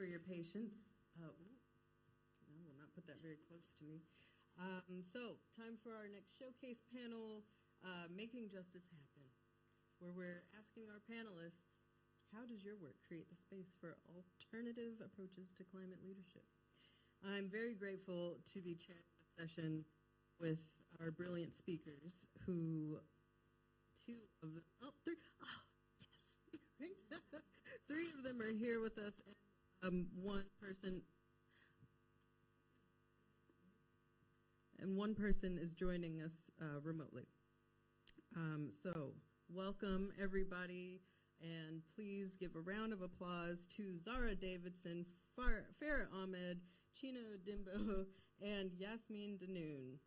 for your patience. I will not put that very close to me. So, time for our next showcase panel, Making Justice Happen, where we're asking our panelists, how does your work create the space for alternative approaches to climate leadership? I'm very grateful to be chairing the session with our brilliant speakers, who three of them are here with us, and one person is joining us remotely. So welcome everybody, and please give a round of applause to Zahra Davidson, Farah Ahmed, Chino, Odimba, and Yasmin Dahnoun.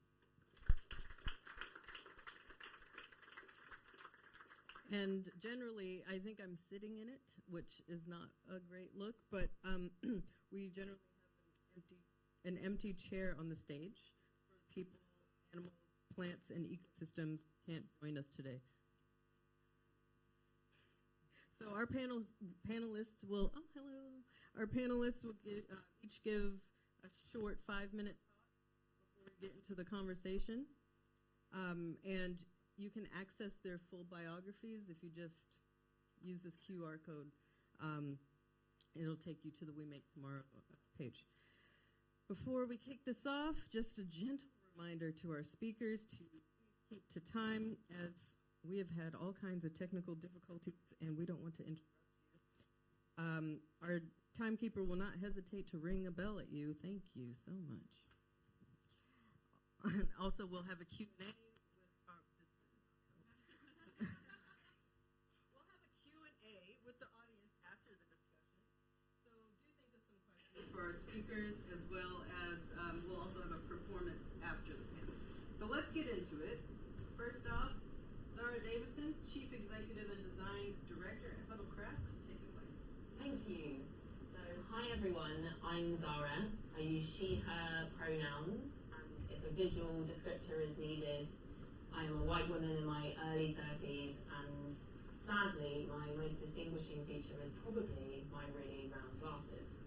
And generally, I think I'm sitting in it, which is not a great look, but we generally have an empty chair on the stage for people, animals, plants, and ecosystems who can't join us today. So our panelists will, each give a short 5-minute talk before we get into the conversation. And you can access their full biographies if you just use this QR code. It'll take you to the We Make Tomorrow page. Before we kick this off, just a gentle reminder to our speakers to keep to time, as we have had all kinds of technical difficulties and we don't want to interrupt you. Our timekeeper will not hesitate to ring a bell at you. Thank you so much. Also, we'll have a Q&A. With the audience after the discussion. So do think of some questions for our speakers, as well as we'll also have a performance after the panel. So let's get into it. First off, Zahra Davidson, Chief Executive and Design Director at Huddlecraft. Take it away. Thank you. So hi everyone, I'm Zahra. I use she, her pronouns, and if a visual descriptor is needed, I am a white woman in my early 30s, and sadly, my most distinguishing feature is probably my really round glasses.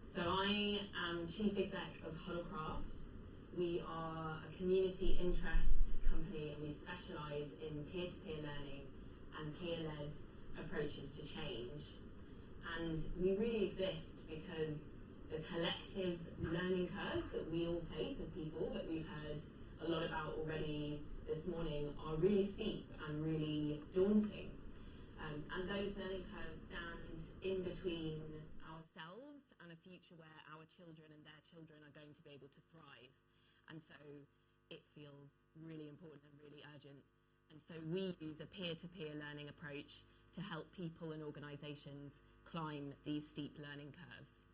So I am Chief Exec of Huddlecraft. We are a community interest company, and we specialise in peer-to-peer learning and peer-led approaches to change. And we really exist because the collective learning curves that we all face as people, that we've heard a lot about already this morning, are really steep and really daunting. And those learning curves stand in between ourselves and a future where our children and their children are going to be able to thrive. And so it feels really important and really urgent. And so we use a peer-to-peer learning approach to help people and organisations climb these steep learning curves.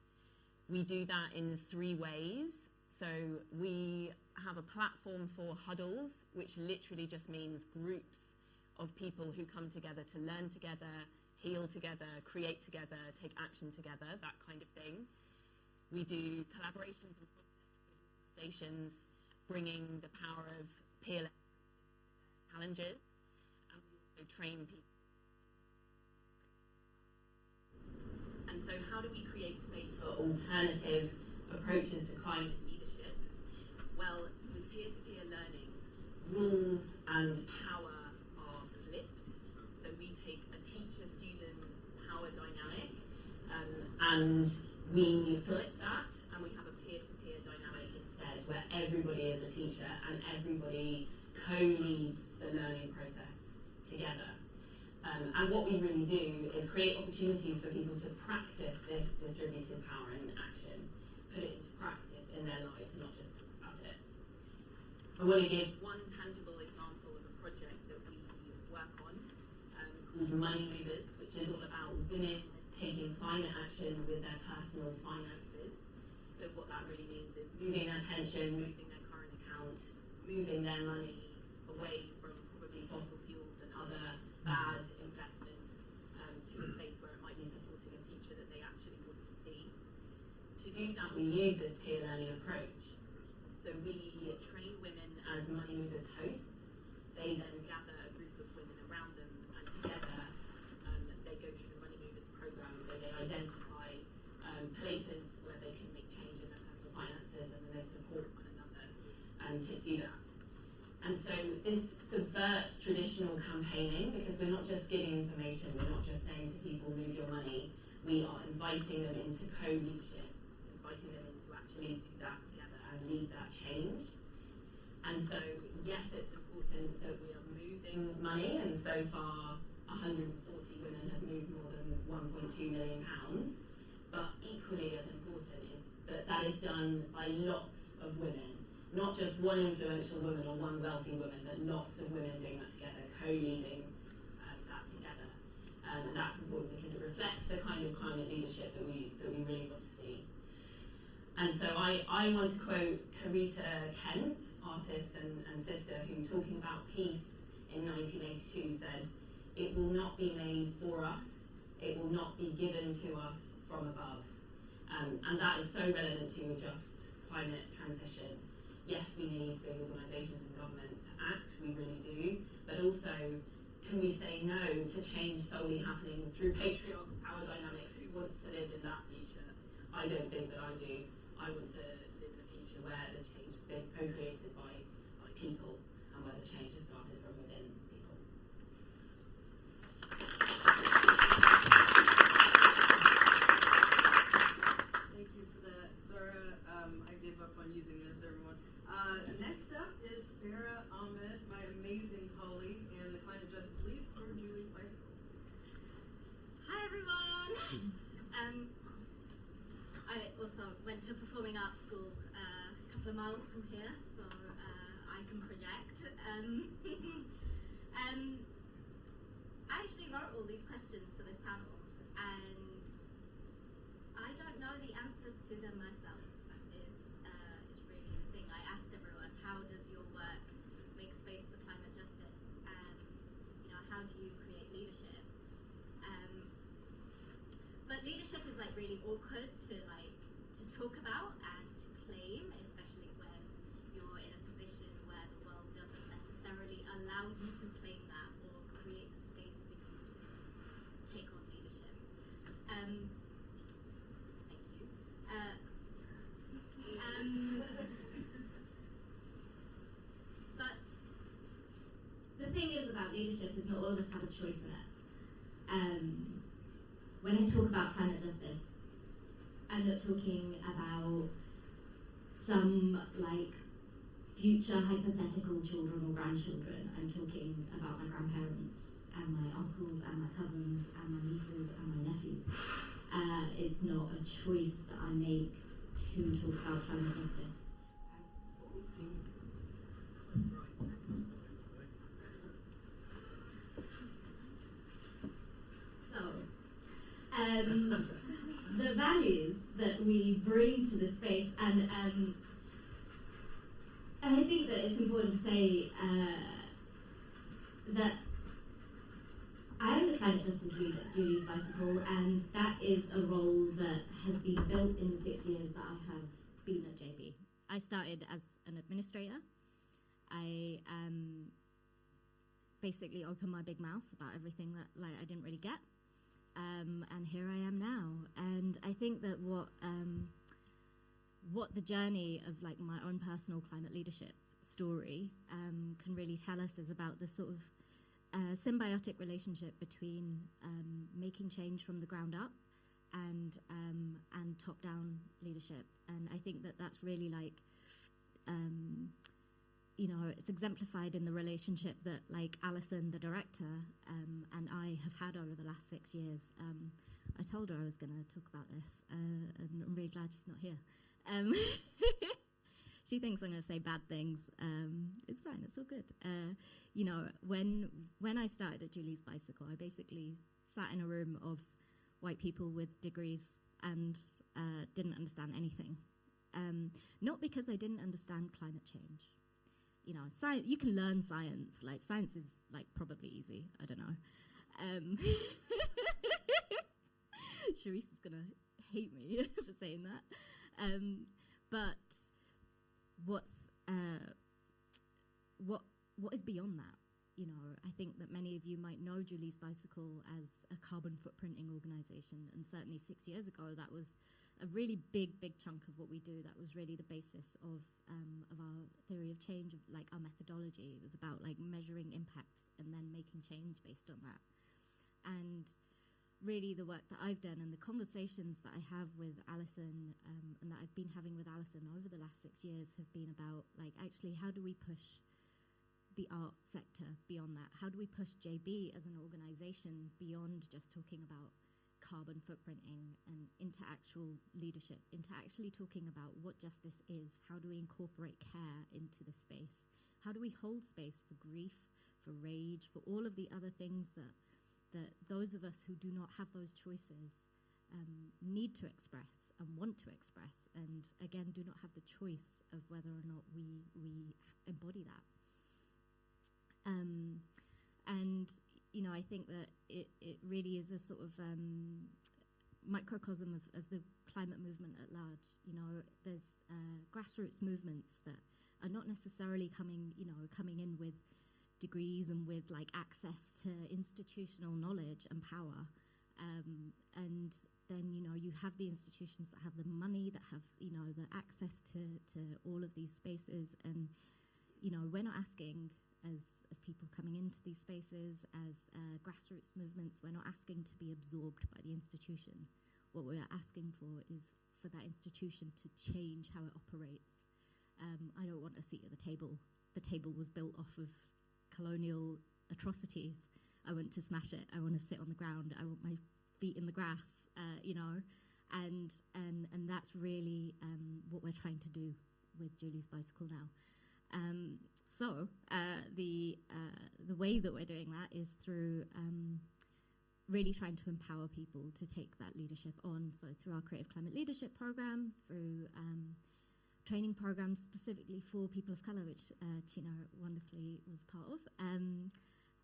We do that in 3 ways. So we have a platform for huddles, which literally just means groups of people who come together to learn together, heal together, create together, take action together, that kind of thing. We do collaborations and organizations, bringing the power of peer challenges, and we also train people. And so how do we create space for alternative approaches to climate leadership? Well, with peer-to-peer learning, rules and power are flipped. So we take a teacher-student power dynamic and we flip that, and we have a peer-to-peer dynamic instead, where everybody is a teacher and everybody co-leads the learning process together. And what we really do is create opportunities for people to practice this distributed power in action, put it into practice in their lives, not just talk about it. I want to give one tangible example of a project that we work on called Money Movers, which is all about women taking climate action with their personal finances. So what that really means is moving their pension, moving their current account, moving their money away from probably fossil fuels and other bad investments to a place where it might be supporting a future that they actually want to see. To do that, we use this peer learning approach. So we train women as Money Movers hosts. They then gather a group of women around them, and together they go through the Money Movers program. So they identify campaigning, because we're not just giving information, we're not just saying to people, move your money, we are inviting them into co-leadership, inviting them into actually do that together and lead that change. And so, yes, it's important that we are moving money, and so far 140 women have moved more than £1.2 million, but equally as important is that that is done by lots of women. Not just one influential woman or one wealthy woman, but lots of women doing that together, co-leading that together. And that's important because it reflects the kind of climate leadership that we really want to see. And so I want to quote Carita Kent, artist and sister, who, talking about peace in 1982, said, "It will not be made for us, it will not be given to us from above." And that is so relevant to a just climate transition. Yes, we need big organisations and government to act, we really do, but also, can we say no to change solely happening through patriarchal power dynamics? Who wants to live in that future? I don't think that I do. I want to live in a future where the change has been co-created by people, and where the change has started from within people. Thank you for that, Zahra. I gave up on using this, everyone. Next up is Farah Ahmed, my amazing colleague and the climate justice lead for Julie's Bicycle. Hi everyone! I also went to a performing arts school a couple of miles from here, so I can project. I actually wrote all these questions for this panel, and I don't know the answers to them myself. Is really the thing. I asked everyone, how does your work make space for climate justice? How do you create leadership? But leadership is like really awkward to talk about and to claim, especially when you're in a position where the world doesn't necessarily allow you to claim that or create the space for you to take on leadership. Thank you. But the thing is about leadership is not all of us have a choice in it. When I talk about climate justice, I'm not talking about some future hypothetical children or grandchildren. I'm talking about my grandparents and my uncles and my cousins and my nieces and my nephews. It's not a choice that I make to talk about climate justice. The values that we bring to the space, and I think that it's important to say that I am the climate justice lead at Julie's Bicycle, and that is a role that has been built in the 6 years that I have been at JB. I started as an administrator. I basically opened my big mouth about everything that I didn't really get. And here I am now, and I think that what the journey of my own personal climate leadership story can really tell us is about the sort of symbiotic relationship between making change from the ground up and top-down leadership. And I think that that's really it's exemplified in the relationship that Alison, the director, and I have had over the last 6 years. I told her I was going to talk about this, and I'm really glad she's not here. She thinks I'm going to say bad things. It's fine, it's all good. When I started at Julie's Bicycle, I basically sat in a room of white people with degrees and didn't understand anything. Not because I didn't understand climate change. Science, you can learn science. Science is probably easy. I don't know. Charise is gonna hate me for saying that. But what is beyond that? I think that many of you might know Julie's Bicycle as a carbon footprinting organisation, and certainly 6 years ago that was a really big chunk of what we do. That was really the basis of our theory of change, of our methodology. It was about measuring impacts and then making change based on that. And really the work that I've done and the conversations that I have with Alison and that I've been having with Alison over the last 6 years have been about, like, actually, how do we push the art sector beyond that? How do we push JB as an organisation beyond just talking about carbon footprinting and into actual leadership, into actually talking about what justice is? How do we incorporate care into the space? How do we hold space for grief, for rage, for all of the other things that those of us who do not have those choices need to express and want to express, and again do not have the choice of whether or not we embody that. And you know, I think that it really is a sort of microcosm of the climate movement at large. You know, there's grassroots movements that are not necessarily coming in with degrees and with like access to institutional knowledge and power, and then you have the institutions that have the money, that have the access to all of these spaces, and we're not asking as people coming into these spaces, as grassroots movements, we're not asking to be absorbed by the institution. What we're asking for is for that institution to change how it operates. I don't want a seat at the table. The table was built off of colonial atrocities. I want to smash it. I want to sit on the ground. I want my feet in the grass, and that's really what we're trying to do with Julie's Bicycle now. So the way that we're doing that is through really trying to empower people to take that leadership on. So through our Creative Climate Leadership Program, through training programs specifically for people of colour, which Chino wonderfully was part of,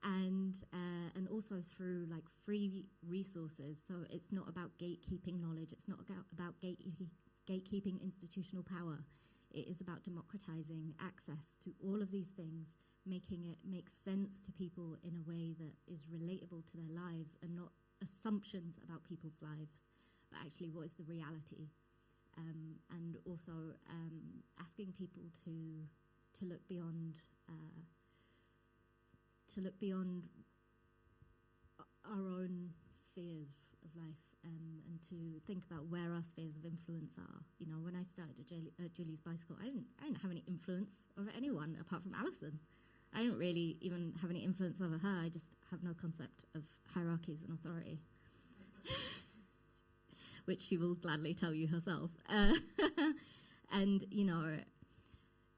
and also through like free resources. So it's not about gatekeeping knowledge. It's not about gatekeeping institutional power. It is about democratizing access to all of these things, making it make sense to people in a way that is relatable to their lives, and not assumptions about people's lives, but actually what is the reality. And also asking people to look beyond our own spheres of life, and to think about where our spheres of influence are. When I started at Julie's Bicycle, I didn't have any influence over anyone apart from Alison. I didn't really even have any influence over her. I just have no concept of hierarchies and authority. Which she will gladly tell you herself. And,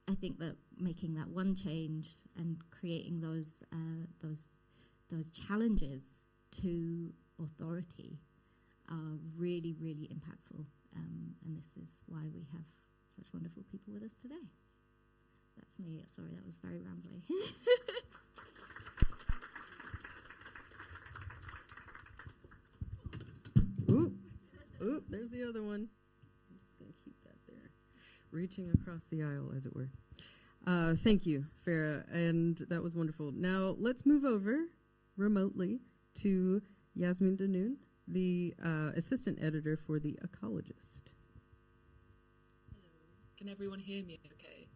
I think that making that one change and creating those challenges to authority are really, really impactful. And this is why we have such wonderful people with us today. That's me. Sorry, that was very rambly. Ooh, there's the other one. I'm just going to keep that there. Reaching across the aisle, as it were. Thank you, Farah, and that was wonderful. Now, let's move over remotely to Yasmin Dahnoun, the assistant editor for The Ecologist. Hello. Can everyone hear me okay?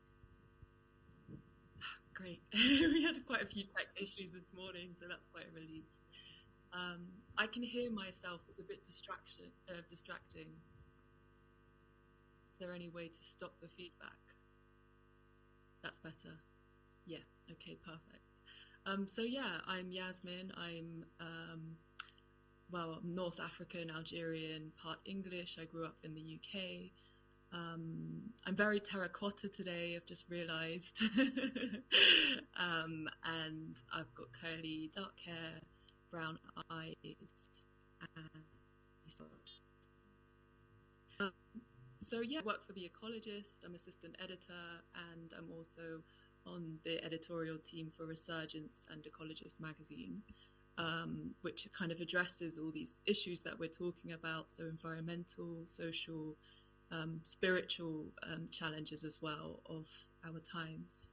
Great. We had quite a few tech issues this morning, so that's quite a relief. I can hear myself as a bit distracting. Is there any way to stop the feedback? That's better. Yeah, okay, perfect. So yeah, I'm Yasmin. I'm North African, Algerian, part English. I grew up in the UK. I'm very terracotta today, I've just realised. And I've got curly dark hair, brown eyes, and so yeah, I work for The Ecologist. I'm assistant editor, and I'm also on the editorial team for Resurgence and Ecologist magazine, which kind of addresses all these issues that we're talking about, so environmental, social, spiritual challenges as well of our times.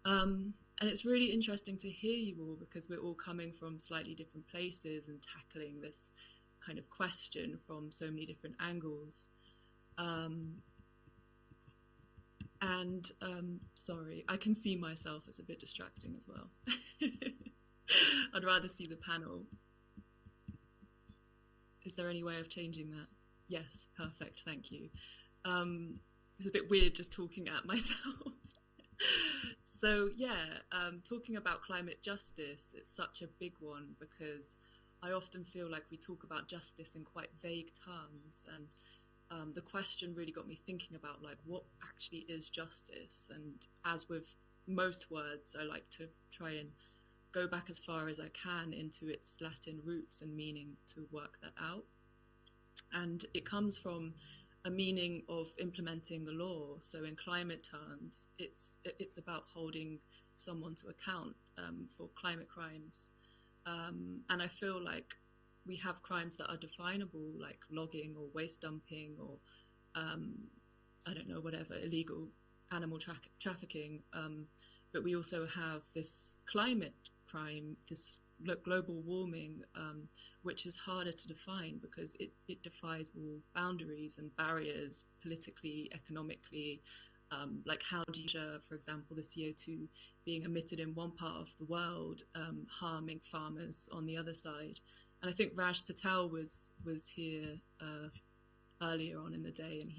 And it's really interesting to hear you all, because we're all coming from slightly different places and tackling this kind of question from so many different angles. Sorry, I can see myself as a bit distracting as well. I'd rather see the panel. Is there any way of changing that? Yes, perfect, thank you. It's a bit weird just talking at myself. So yeah, talking about climate justice, it's such a big one because I often feel like we talk about justice in quite vague terms, and the question really got me thinking about like what actually is justice. And as with most words, I like to try and go back as far as I can into its Latin roots and meaning to work that out. And it comes from a meaning of implementing the law. So in climate terms, it's about holding someone to account for climate crimes. And I feel like we have crimes that are definable, like logging or waste dumping or, I don't know, whatever, illegal animal trafficking. But we also have this climate crime, this global warming, which is harder to define because it defies all boundaries and barriers politically, economically. Like how do you measure, for example, the CO2 being emitted in one part of the world, harming farmers on the other side? And I think Raj Patel was here earlier on in the day, and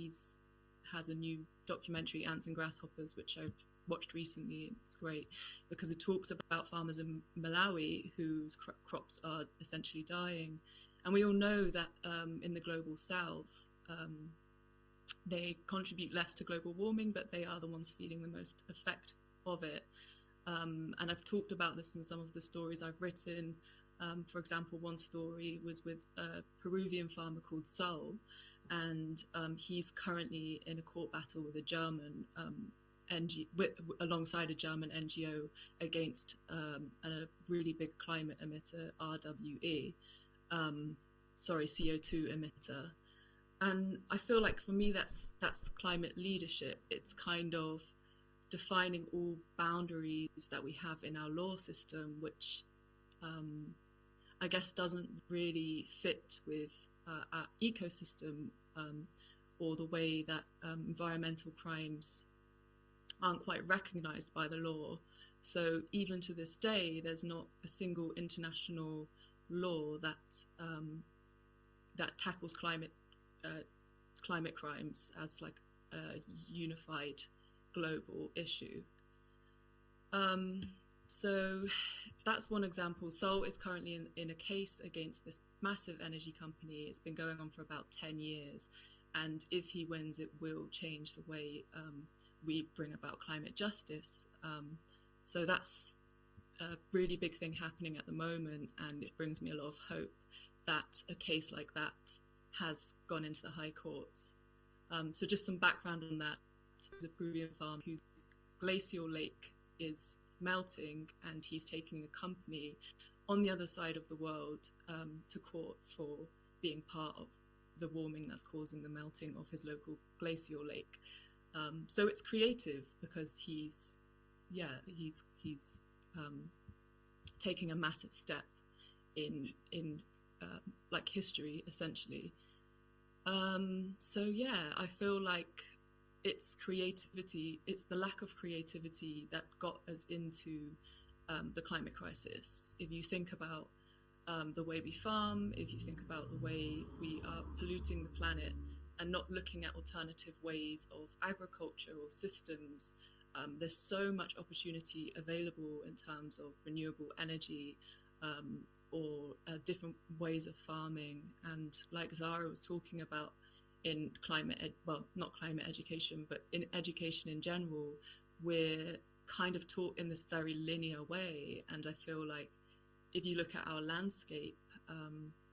has a new documentary, Ants and Grasshoppers, which I've watched recently. It's great because it talks about farmers in Malawi whose crops are essentially dying. And we all know that in the global south, they contribute less to global warming, but they are the ones feeling the most effect of it. And I've talked about this in some of the stories I've written. For example, one story was with a Peruvian farmer called Sol, and he's currently in a court battle with a German alongside a German NGO against a really big climate emitter, RWE, CO2 emitter. And I feel like for me, that's climate leadership. It's kind of defining all boundaries that we have in our law system, which I guess doesn't really fit with our ecosystem or the way that environmental crimes aren't quite recognized by the law. So even to this day, there's not a single international law that tackles climate crimes as like a unified global issue. So that's one example. Sol is currently in a case against this massive energy company. It's been going on for about 10 years. And if he wins, it will change the way we bring about climate justice. So that's a really big thing happening at the moment. And it brings me a lot of hope that a case like that has gone into the high courts. So just some background on that. It's a Peruvian farm whose glacial lake is melting, and he's taking a company on the other side of the world to court for being part of the warming that's causing the melting of his local glacial lake. So it's creative because he's taking a massive step in like history, essentially. So yeah, I feel like it's creativity, it's the lack of creativity that got us into the climate crisis. If you think about the way we farm, if you think about the way we are polluting the planet and not looking at alternative ways of agriculture or systems, there's so much opportunity available in terms of renewable energy or different ways of farming. And like Zahra was talking about in not climate education, but in education in general, we're kind of taught in this very linear way. And I feel like if you look at our landscape,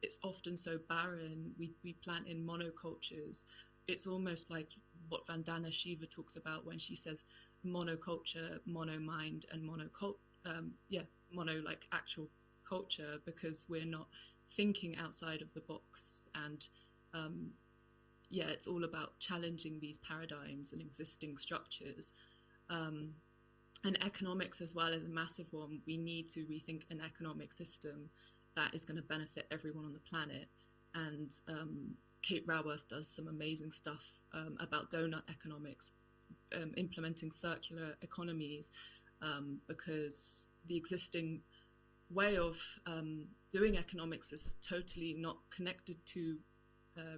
it's often so barren. We plant in monocultures. It's almost like what Vandana Shiva talks about when she says monoculture, mono-mind, and mono like actual culture, because we're not thinking outside of the box. And it's all about challenging these paradigms and existing structures. And economics as well is a massive one. We need to rethink an economic system that is going to benefit everyone on the planet. And Kate Raworth does some amazing stuff about donut economics, implementing circular economies, because the existing way of doing economics is totally not connected to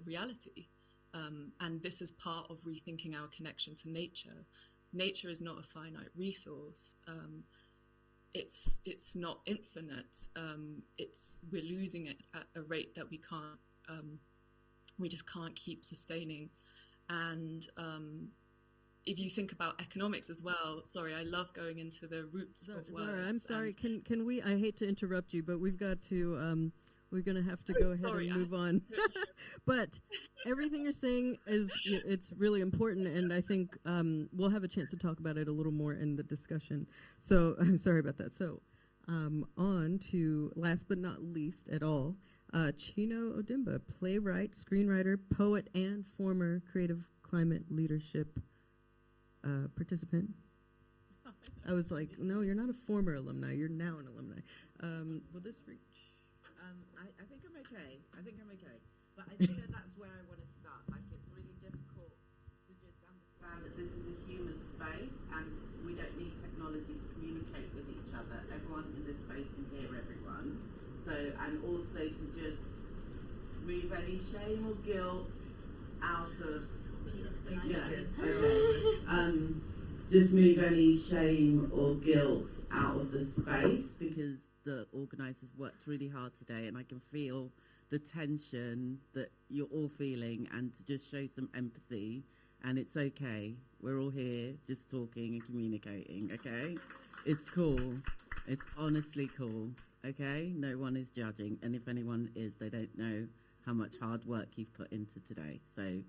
reality. And this is part of rethinking our connection to nature. Nature is not a finite resource. It's not infinite. We're losing it at a rate that we just can't keep sustaining. And if you think about economics as well, sorry, I love going into the roots of words. Zahra, I'm sorry. Can we? I hate to interrupt you, but we've got to. We're going to have to go ahead and move on. But everything you're saying it's really important, and I think we'll have a chance to talk about it a little more in the discussion. So I'm sorry about that. So on to, last but not least at all, Chino Odimba, playwright, screenwriter, poet, and former creative climate leadership participant. I was like, no, you're not a former alumni. You're now an alumni. Will this reach? I think I'm okay. But I think that's where I want to start. Like, it's really difficult to just understand that this is a human space and we don't need technology to communicate with each other. Everyone in this space can hear everyone. So, and also to just move any shame or guilt out of... just move any shame or guilt out of the space, because the organisers worked really hard today, and I can feel the tension that you're all feeling, and to just show some empathy. And it's okay. We're all here just talking and communicating, okay? It's cool. It's honestly cool, okay? No one is judging. And if anyone is, they don't know how much hard work you've put into today. So,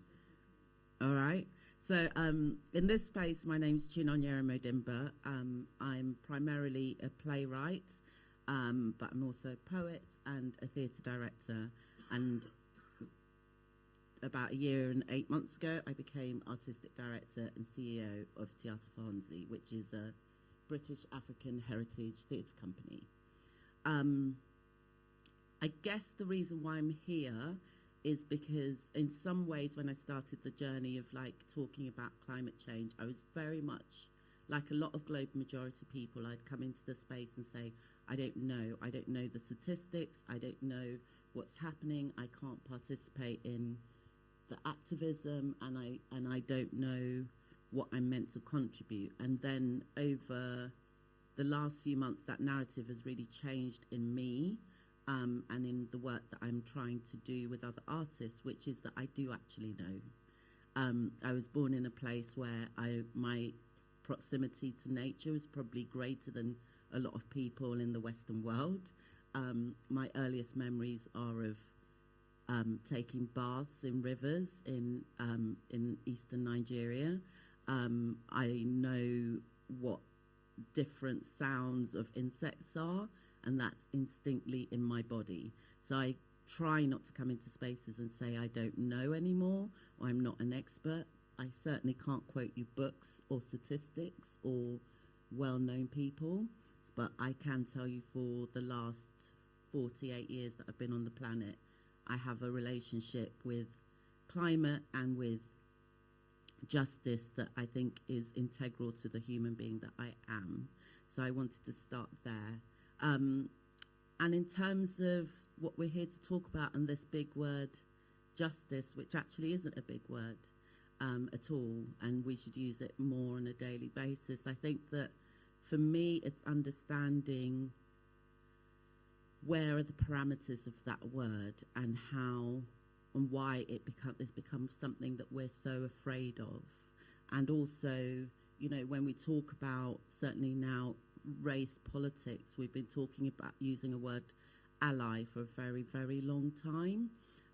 all right? So in this space, my name's Chinonyerem Odimba. I'm primarily a playwright, but I'm also a poet and a theatre director. And about a year and 8 months ago, I became artistic director and CEO of Theatre for Hornsey, which is a British African heritage theatre company. I guess the reason why I'm here is because in some ways when I started the journey of like talking about climate change, I was very much like a lot of global majority people. I'd come into the space and say, I don't know the statistics, I don't know what's happening, I can't participate in the activism, and I don't know what I'm meant to contribute. And then over the last few months, that narrative has really changed in me, and in the work that I'm trying to do with other artists, which is that I do actually know. I was born in a place where my proximity to nature is probably greater than a lot of people in the Western world. My earliest memories are of taking baths in rivers in eastern Nigeria. I know what different sounds of insects are, and that's instinctively in my body. So I try not to come into spaces and say I don't know anymore, or I'm not an expert. I certainly can't quote you books or statistics or well-known people, but I can tell you for the last 48 years that I've been on the planet, I have a relationship with climate and with justice that I think is integral to the human being that I am. So I wanted to start there. And in terms of what we're here to talk about, and this big word, justice, which actually isn't a big word at all, and we should use it more on a daily basis. I think that for me, it's understanding where are the parameters of that word and how and why it's become something that we're so afraid of. And also, you know, when we talk about, certainly now, race politics, we've been talking about using a word ally for a very, very long time.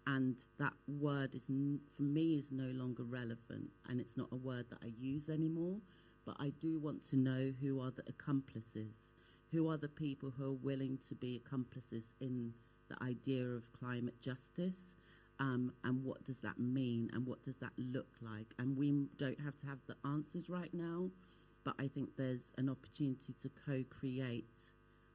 And that word is, for me, is no longer relevant, and it's not a word that I use anymore. But I do want to know who are the accomplices, who are the people who are willing to be accomplices in the idea of climate justice, and what does that mean, and what does that look like? And we don't have to have the answers right now, but I think there's an opportunity to co-create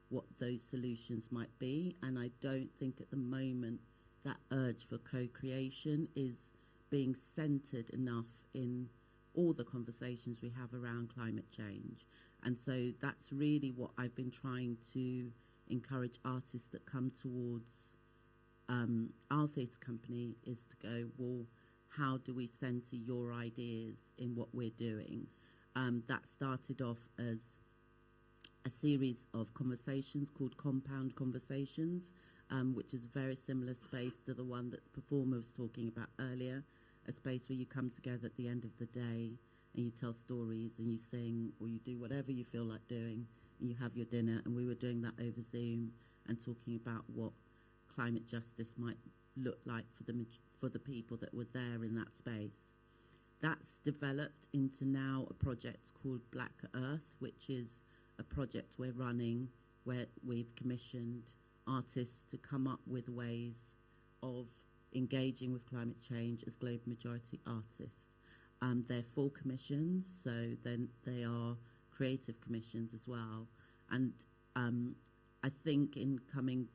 what those solutions might be. And I don't think at the moment that urge for co-creation is being centered enough in all the conversations we have around climate change. And so that's really what I've been trying to encourage artists that come towards our theatre company is to go, well, how do we centre your ideas in what we're doing? That started off as a series of conversations called Compound Conversations, which is a very similar space to the one that the performer was talking about earlier, a space where you come together at the end of the day and you tell stories and you sing or you do whatever you feel like doing and you have your dinner. And we were doing that over Zoom and talking about what climate justice might look like for the people that were there in that space. That's developed into now a project called Black Earth, which is a project we're running where we've commissioned artists to come up with ways of engaging with climate change as global majority artists. They're full commissions, so then they are creative commissions as well. And I think in coming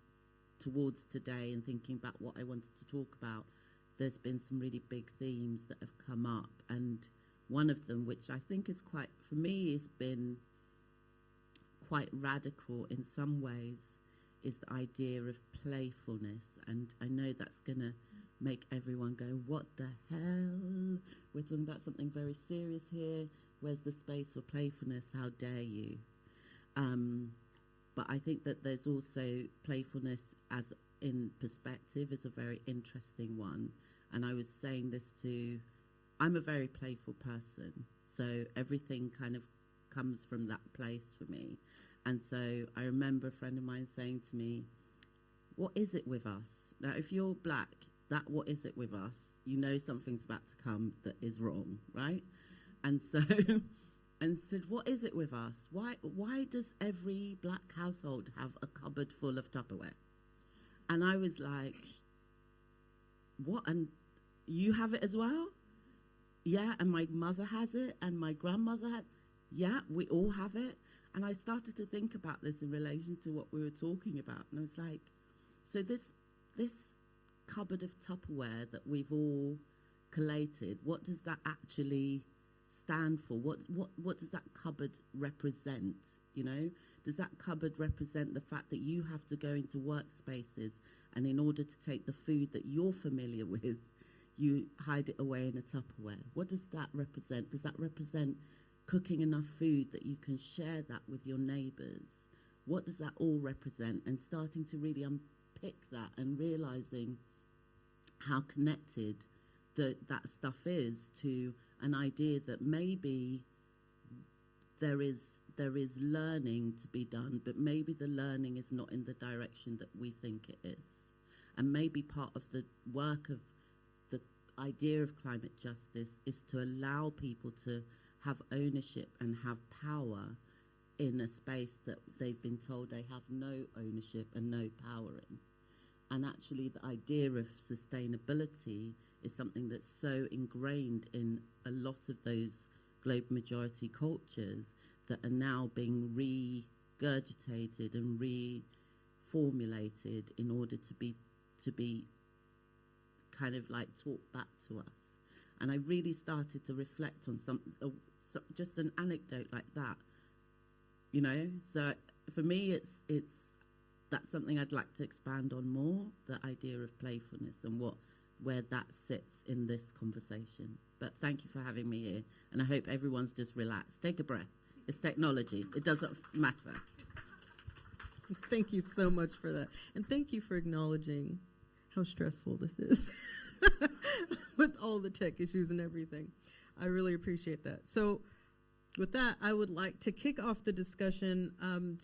towards today and thinking about what I wanted to talk about, there's been some really big themes that have come up. And one of them, which I think is quite, for me, has been quite radical in some ways, is the idea of playfulness. And I know that's going to make everyone go, what the hell? We're talking about something very serious here. Where's the space for playfulness? How dare you? But I think that there's also playfulness as in perspective is a very interesting one. And I was saying this I'm a very playful person. So everything kind of comes from that place for me. And so I remember a friend of mine saying to me, what is it with us? Now, if you're black, that what is it with us? You know something's about to come that is wrong, right? And so, and said, what is it with us? Why does every black household have a cupboard full of Tupperware? And I was like, what? And you have it as well? Yeah, and my mother has it, and my grandmother had. Yeah, we all have it. And I started to think about this in relation to what we were talking about. And I was like, so this cupboard of Tupperware that we've all collated, what does that actually stand for? What does that cupboard represent? You know, does that cupboard represent the fact that you have to go into workspaces and in order to take the food that you're familiar with, you hide it away in a Tupperware? What does that represent? Does that represent cooking enough food that you can share that with your neighbours? What does that all represent? And starting to really unpick that and realising how connected that stuff is to an idea that maybe there is learning to be done, but maybe the learning is not in the direction that we think it is. And maybe part of the work of the idea of climate justice is to allow people to have ownership and have power in a space that they've been told they have no ownership and no power in. And actually the idea of sustainability is something that's so ingrained in a lot of those global majority cultures that are now being regurgitated and reformulated in order to be kind of like taught back to us. And I really started to reflect on just an anecdote like that, you know. So for me, it's that's something I'd like to expand on more, the idea of playfulness and where that sits in this conversation. But thank you for having me here, and I hope everyone's just relaxed. Take a breath. It's technology. It doesn't matter. Thank you so much for that. And thank you for acknowledging how stressful this is with all the tech issues and everything. I really appreciate that. So with that, I would like to kick off the discussion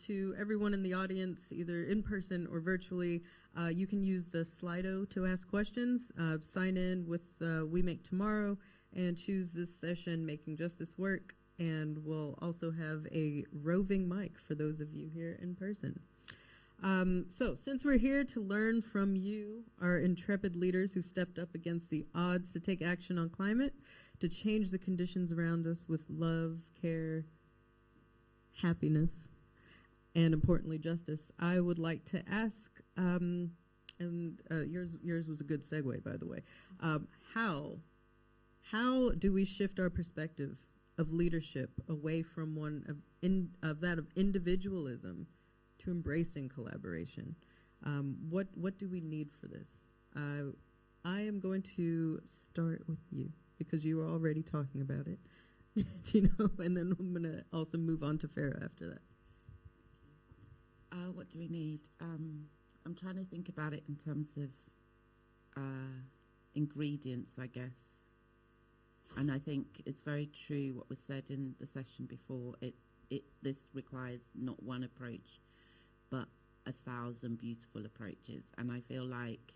to everyone in the audience, either in person or virtually. You can use the Slido to ask questions. Sign in with We Make Tomorrow and choose this session, Making Justice Work. And we'll also have a roving mic for those of you here in person. So since we're here to learn from you, our intrepid leaders who stepped up against the odds to take action on climate, to change the conditions around us with love, care, happiness, and importantly, justice, I would like to ask, yours was a good segue, by the way, how do we shift our perspective of leadership away from one of that of individualism to embracing collaboration. What do we need for this? I am going to start with you because you were already talking about it, Chino, and then I'm going to also move on to Farah after that. What do we need? I'm trying to think about it in terms of ingredients, I guess. And I think it's very true what was said in the session before. This requires not one approach, but 1,000 beautiful approaches. And I feel like,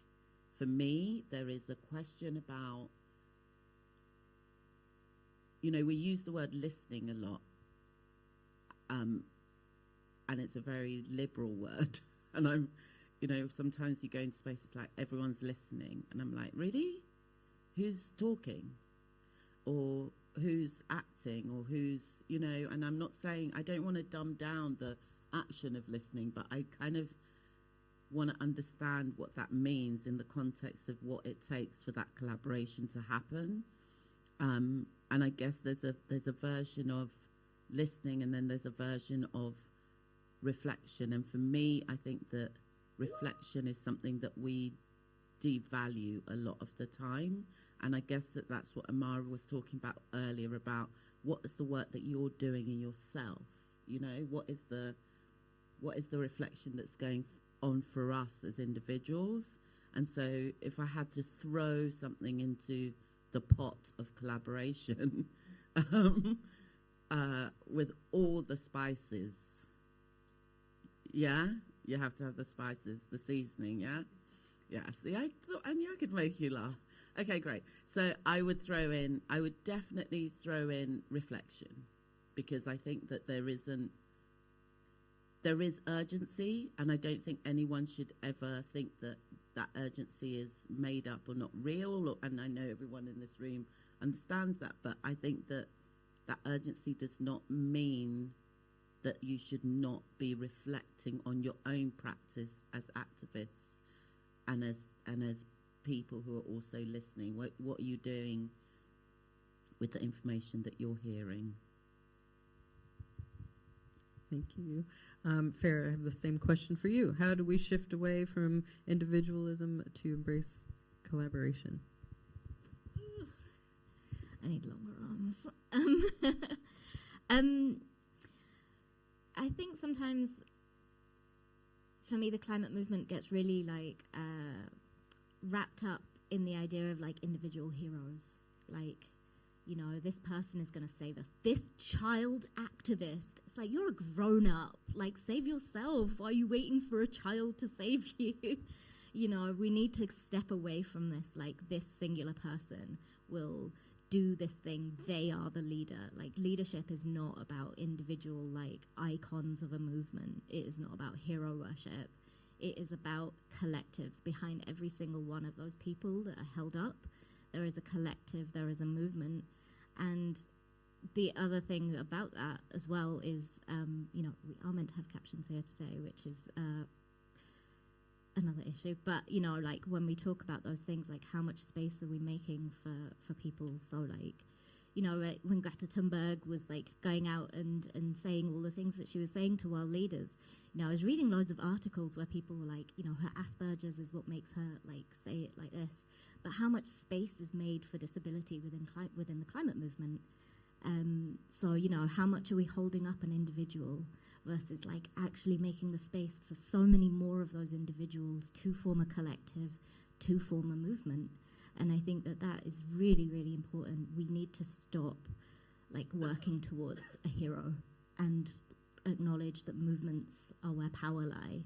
for me, there is a question about, we use the word listening a lot. And it's a very liberal word. And I'm, sometimes you go into spaces like everyone's listening. And I'm like, really? Who's talking? Or who's acting? Or who's, and I'm not saying, I don't want to dumb down the action of listening, but I kind of want to understand what that means in the context of what it takes for that collaboration to happen. And I guess there's a version of listening, and then there's a version of reflection. And for me, I think that reflection is something that we devalue a lot of the time. And I guess that's what Amara was talking about earlier, about what is the work that you're doing in yourself. What is the reflection that's going on for us as individuals. And so if I had to throw something into the pot of collaboration with all the spices, you have to have the spices, the seasoning, see, I knew I could make you laugh. Okay, great. So I would definitely throw in reflection, because I think that there is urgency, and I don't think anyone should ever think that that urgency is made up or not real, and I know everyone in this room understands that, but I think that that urgency does not mean that you should not be reflecting on your own practice as activists and as people who are also listening. What are you doing with the information that you're hearing? Thank you. Farah, I have the same question for you. How do we shift away from individualism to embrace collaboration? I need longer arms. I think sometimes, for me, the climate movement gets really wrapped up in the idea of individual heroes. This person is going to save us. This child activist. It's like, you're a grown up. Save yourself. Why are you waiting for a child to save you? We need to step away from this. This singular person will do this thing. They are the leader. Leadership is not about individual icons of a movement. It is not about hero worship. It is about collectives. Behind every single one of those people that are held up, there is a collective, there is a movement. And the other thing about that as well is, we are meant to have captions here today, which is another issue. But, when we talk about those things, how much space are we making for people? So, when Greta Thunberg was, going out and saying all the things that she was saying to world leaders, I was reading loads of articles where people were her Asperger's is what makes her, say it like this. But how much space is made for disability within the climate movement? So, how much are we holding up an individual versus actually making the space for so many more of those individuals to form a collective, to form a movement? And I think that is really, really important. We need to stop working towards a hero and acknowledge that movements are where power lies.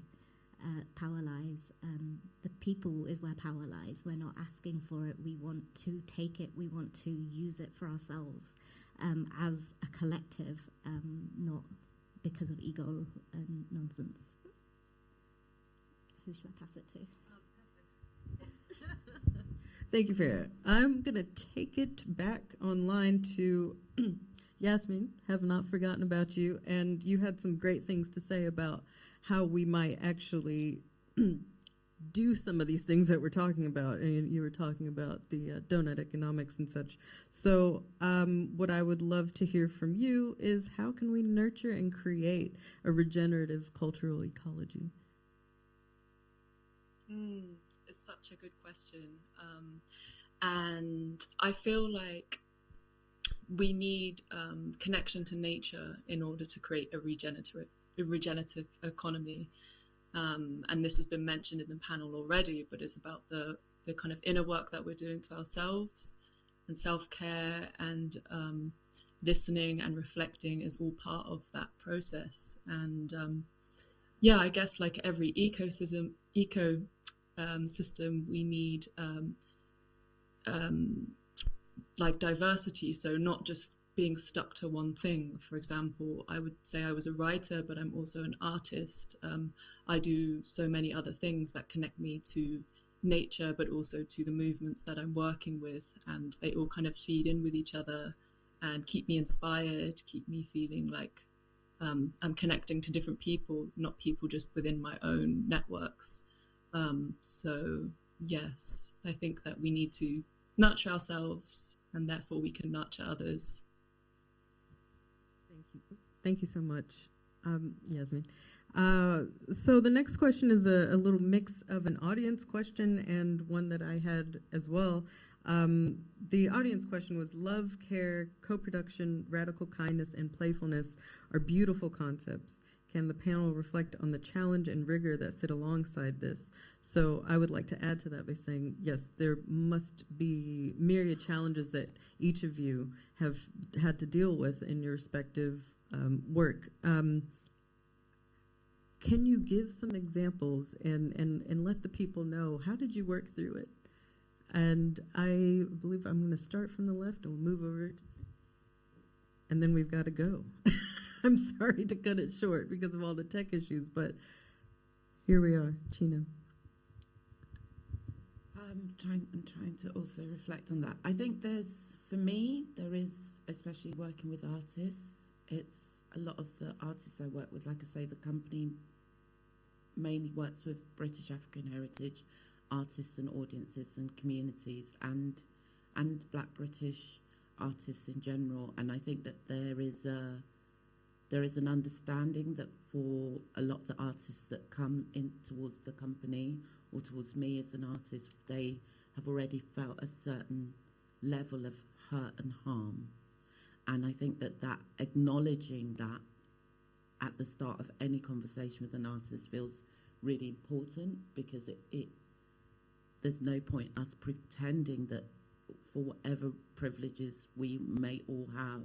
The people is where power lies. We're not asking for it. We want to take it. We want to use it for ourselves as a collective, not because of ego and nonsense. Who should I pass it to? Thank you, Farah. I'm going to take it back online to Yasmin. Have not forgotten about you. And you had some great things to say about how we might actually do some of these things that we're talking about. And you were talking about the donut economics and such. So what I would love to hear from you is, how can we nurture and create a regenerative cultural ecology? It's such a good question. And I feel like we need connection to nature in order to create a regenerative economy. And this has been mentioned in the panel already, but it's about the kind of inner work that we're doing to ourselves, and self-care, and listening and reflecting is all part of that process. And I guess like every ecosystem, we need like diversity. So not just being stuck to one thing. For example, I would say I was a writer, but I'm also an artist. I do so many other things that connect me to nature, but also to the movements that I'm working with, and they all kind of feed in with each other and keep me inspired, keep me feeling like I'm connecting to different people, not people just within my own networks. So yes, I think that we need to nurture ourselves, and therefore we can nurture others. Thank you. Thank you so much, Yasmin. So the next question is a little mix of an audience question and one that I had as well. The audience question was: love, care, co-production, radical kindness, and playfulness are beautiful concepts. Can the panel reflect on the challenge and rigor that sit alongside this? So I would like to add to that by saying, yes, there must be myriad challenges that each of you have had to deal with in your respective work. Can you give some examples and let the people know, how did you work through it? And I believe I'm going to start from the left and we'll move over, and then we've got to go. I'm sorry to cut it short because of all the tech issues, but here we are. Chino. I'm trying to also reflect on that. I think for me, there is, especially working with artists, it's a lot of the artists I work with, like I say, the company mainly works with British African heritage artists and audiences and communities, and Black British artists in general. And I think that there is an understanding that for a lot of the artists that come in towards the company or towards me as an artist, they have already felt a certain level of hurt and harm. And I think that acknowledging that at the start of any conversation with an artist feels really important, because there's no point us pretending that for whatever privileges we may all have,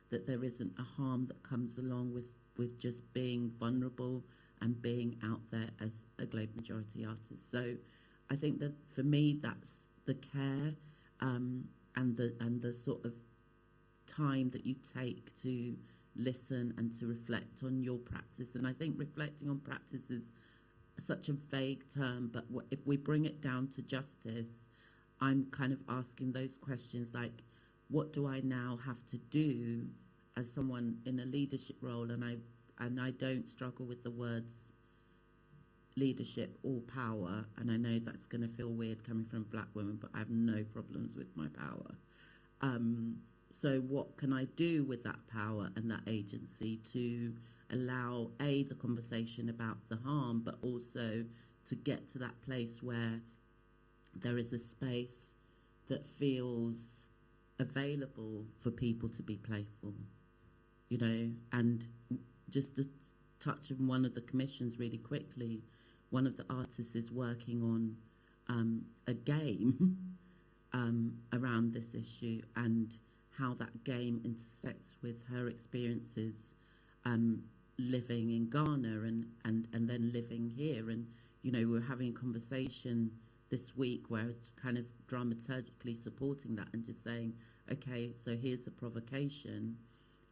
that there isn't a harm that comes along with just being vulnerable and being out there as a global majority artist. So I think that for me, that's the care and the sort of time that you take to listen and to reflect on your practice. And I think reflecting on practice is such a vague term, but if we bring it down to justice, I'm kind of asking those questions like, what do I now have to do as someone in a leadership role? And I don't struggle with the words leadership or power, and I know that's going to feel weird coming from a Black woman, but I have no problems with my power. So what can I do with that power and that agency to allow the conversation about the harm, but also to get to that place where there is a space that feels available for people to be playful, you know? And just to touch on one of the commissions really quickly, one of the artists is working on a game around this issue, and how that game intersects with her experiences living in Ghana and then living here. And, you know, we're having a conversation this week where it's kind of dramaturgically supporting that and just saying, okay, so here's a provocation.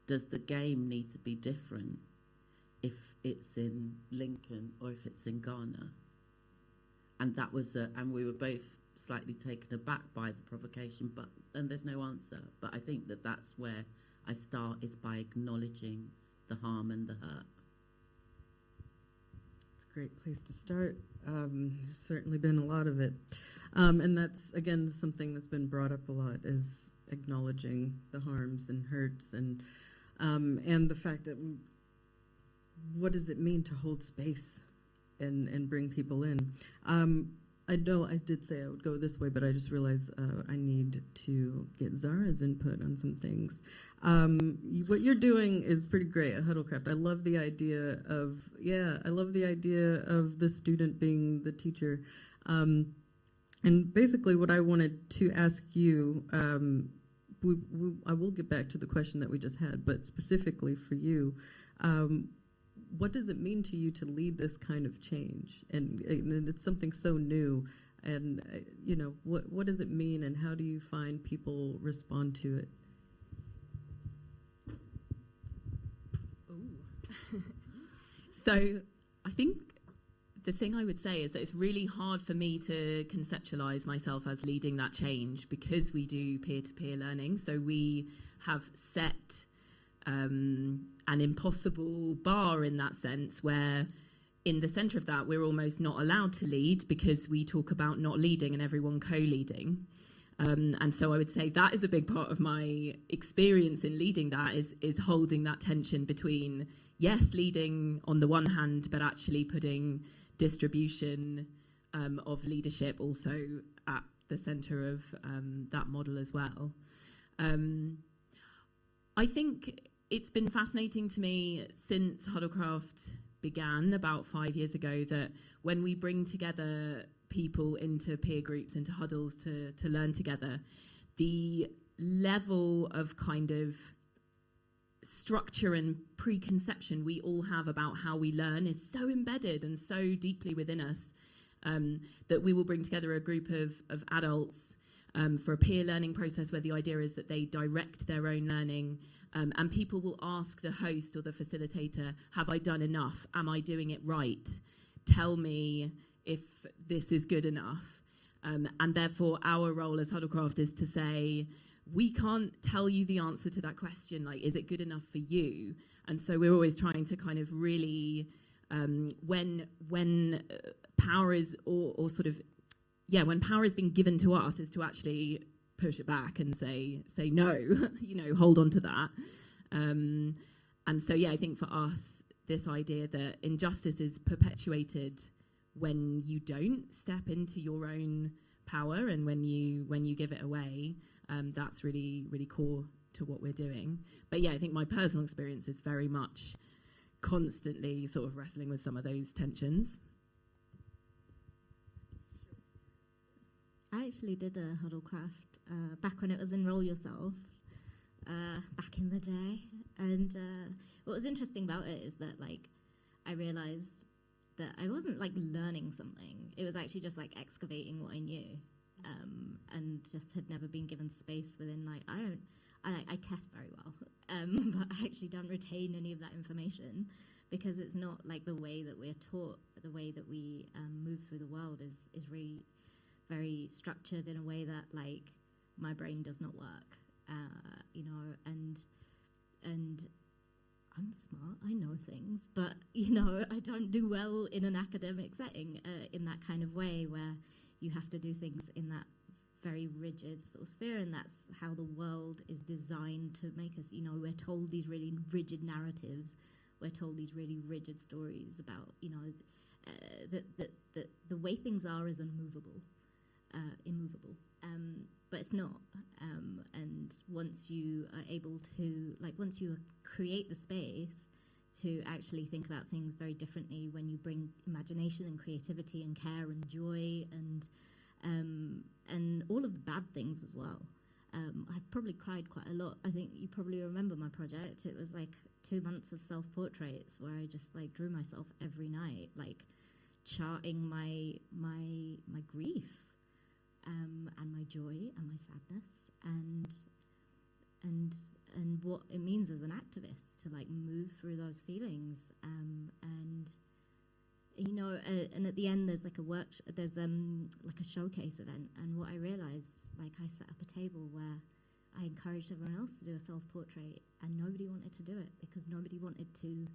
Does the game need to be different if it's in Lincoln or if it's in Ghana? And that was and we were both slightly taken aback by the provocation, and there's no answer. But I think that that's where I start, is by acknowledging the harm and the hurt. great place to start. There's certainly been a lot of it. And that's, again, something that's been brought up a lot, is acknowledging the harms and hurts and the fact that what does it mean to hold space and bring people in? I know I did say I would go this way, but I just realized I need to get Zahra's input on some things. What you're doing is pretty great at Huddlecraft. I love the idea of, the student being the teacher. And basically what I wanted to ask you, I will get back to the question that we just had, but specifically for you, what does it mean to you to lead this kind of change? And it's something so new. And, what does it mean, and how do you find people respond to it? So I think the thing I would say is that it's really hard for me to conceptualize myself as leading that change, because we do peer-to-peer learning. So we have set an impossible bar in that sense, where in the center of that we're almost not allowed to lead, because we talk about not leading and everyone co-leading. And so I would say that is a big part of my experience in leading that, is holding that tension between, yes, leading on the one hand, but actually putting distribution of leadership also at the center of that model as well. I think it's been fascinating to me since Huddlecraft began about 5 years ago, that when we bring together people into peer groups, into huddles to learn together, the level of kind of structure and preconception we all have about how we learn is so embedded and so deeply within us, that we will bring together a group of adults for a peer learning process, where the idea is that they direct their own learning, and people will ask the host or the facilitator, have I done enough? Am I doing it right? Tell me if this is good enough. And therefore our role as Huddlecraft is to say, we can't tell you the answer to that question, like, is it good enough for you? And so we're always trying to kind of really, when power is, or sort of, when power is being given to us, is to actually push it back and say no, hold on to that. And so, I think for us, this idea that injustice is perpetuated when you don't step into your own power, and when you give it away, that's really, really core to what we're doing. But I think my personal experience is very much constantly sort of wrestling with some of those tensions. I actually did a Huddlecraft back when it was Enroll Yourself, back in the day. And what was interesting about it is that, like, I realized that I wasn't, like, learning something. It was actually just, like, excavating what I knew, and just had never been given space within, like, I test very well, but I actually don't retain any of that information, because it's not, like, the way that we're taught. The way that we move through the world is really very structured in a way that, like, my brain does not work, and I'm smart, I know things, but, I don't do well in an academic setting in that kind of way, where you have to do things in that very rigid sort of sphere, and that's how the world is designed to make us, we're told these really rigid narratives, we're told these really rigid stories about, that the way things are is immovable, but it's not. And once you are able to, once you create the space to actually think about things very differently, when you bring imagination and creativity and care and joy and all of the bad things as well. I probably cried quite a lot. I think you probably remember my project. It was like 2 months of self-portraits where I just drew myself every night, charting my grief. And my joy and my sadness, and what it means as an activist to move through those feelings, and at the end there's there's a showcase event, and what I realized, I set up a table where I encouraged everyone else to do a self-portrait, and nobody wanted to do it because nobody wanted to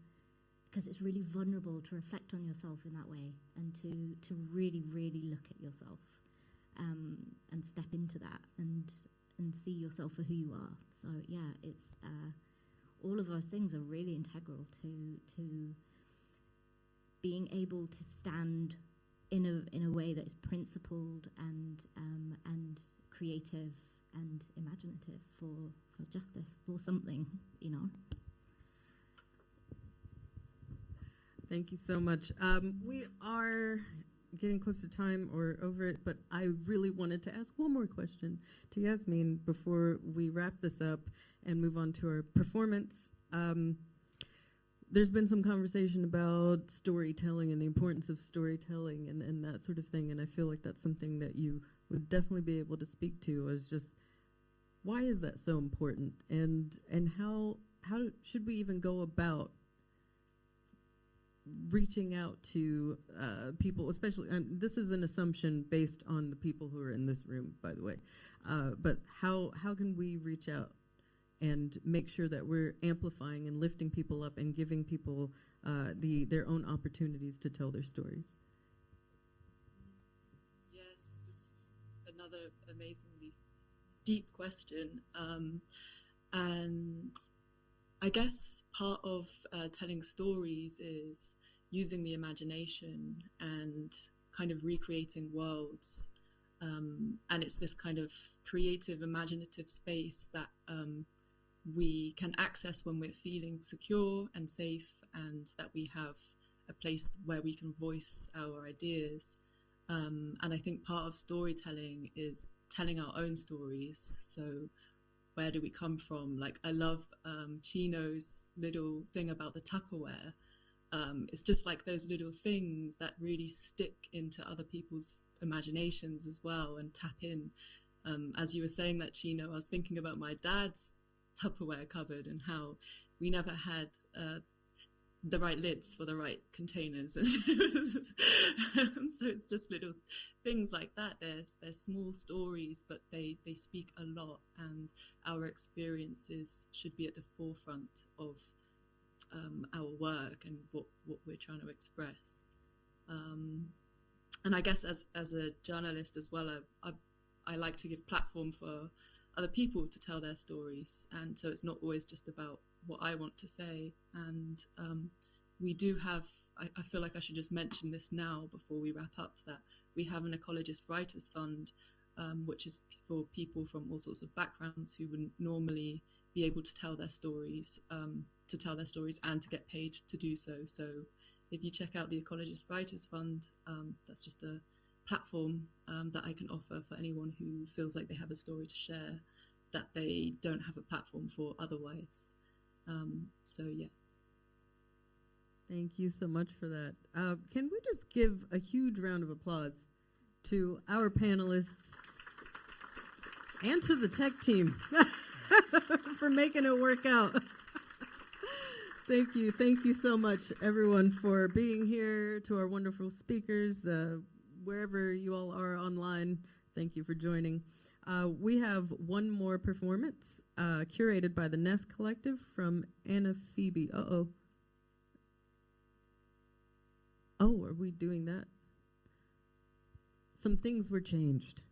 because it's really vulnerable to reflect on yourself in that way and to really, really look at yourself and step into that and see yourself for who you are. So yeah, it's all of those things are really integral to being able to stand in a way that is principled and creative and imaginative for justice, for something, you know. Thank you so much. We are getting close to time or over it, but I really wanted to ask one more question to Yasmin before we wrap this up and move on to our performance. There's been some conversation about storytelling and the importance of storytelling and that sort of thing, and I feel like that's something that you would definitely be able to speak to, is just why is that so important, and how should we even go about reaching out to people, especially, this is an assumption based on the people who are in this room, by the way, but how can we reach out and make sure that we're amplifying and lifting people up and giving people their own opportunities to tell their stories? Yes, this is another amazingly deep question. And I guess part of telling stories is using the imagination and kind of recreating worlds. And it's this kind of creative, imaginative space that we can access when we're feeling secure and safe, and that we have a place where we can voice our ideas. And I think part of storytelling is telling our own stories. So where do we come from? Like, I love Chino's little thing about the Tupperware. It's just like those little things that really stick into other people's imaginations as well and tap in. As you were saying that, Chino, I was thinking about my dad's Tupperware cupboard and how we never had the right lids for the right containers. So it's just little things like that. They're small stories, but they speak a lot, and our experiences should be at the forefront of our work and what we're trying to express. And I guess as a journalist as well, I like to give platform for other people to tell their stories, and so it's not always just about what I want to say. And we do have, I feel like I should just mention this now before we wrap up, that we have an Ecologist Writers Fund, which is for people from all sorts of backgrounds who wouldn't normally be able to tell their stories, and to get paid to do so. So if you check out the Ecologist Writers Fund, that's just a platform that I can offer for anyone who feels like they have a story to share that they don't have a platform for otherwise. So yeah. Thank you so much for that. Can we just give a huge round of applause to our panelists and to the tech team for making it work out. Thank you. Thank you so much, everyone, for being here, to our wonderful speakers, wherever you all are online. Thank you for joining. We have one more performance curated by the Nest Collective from Anna Phoebe. Uh-oh. Oh, are we doing that? Some things were changed.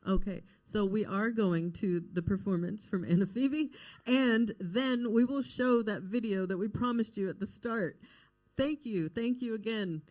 Okay, so we are going to the performance from Anna Phoebe, and then we will show that video that we promised you at the start. Thank you again.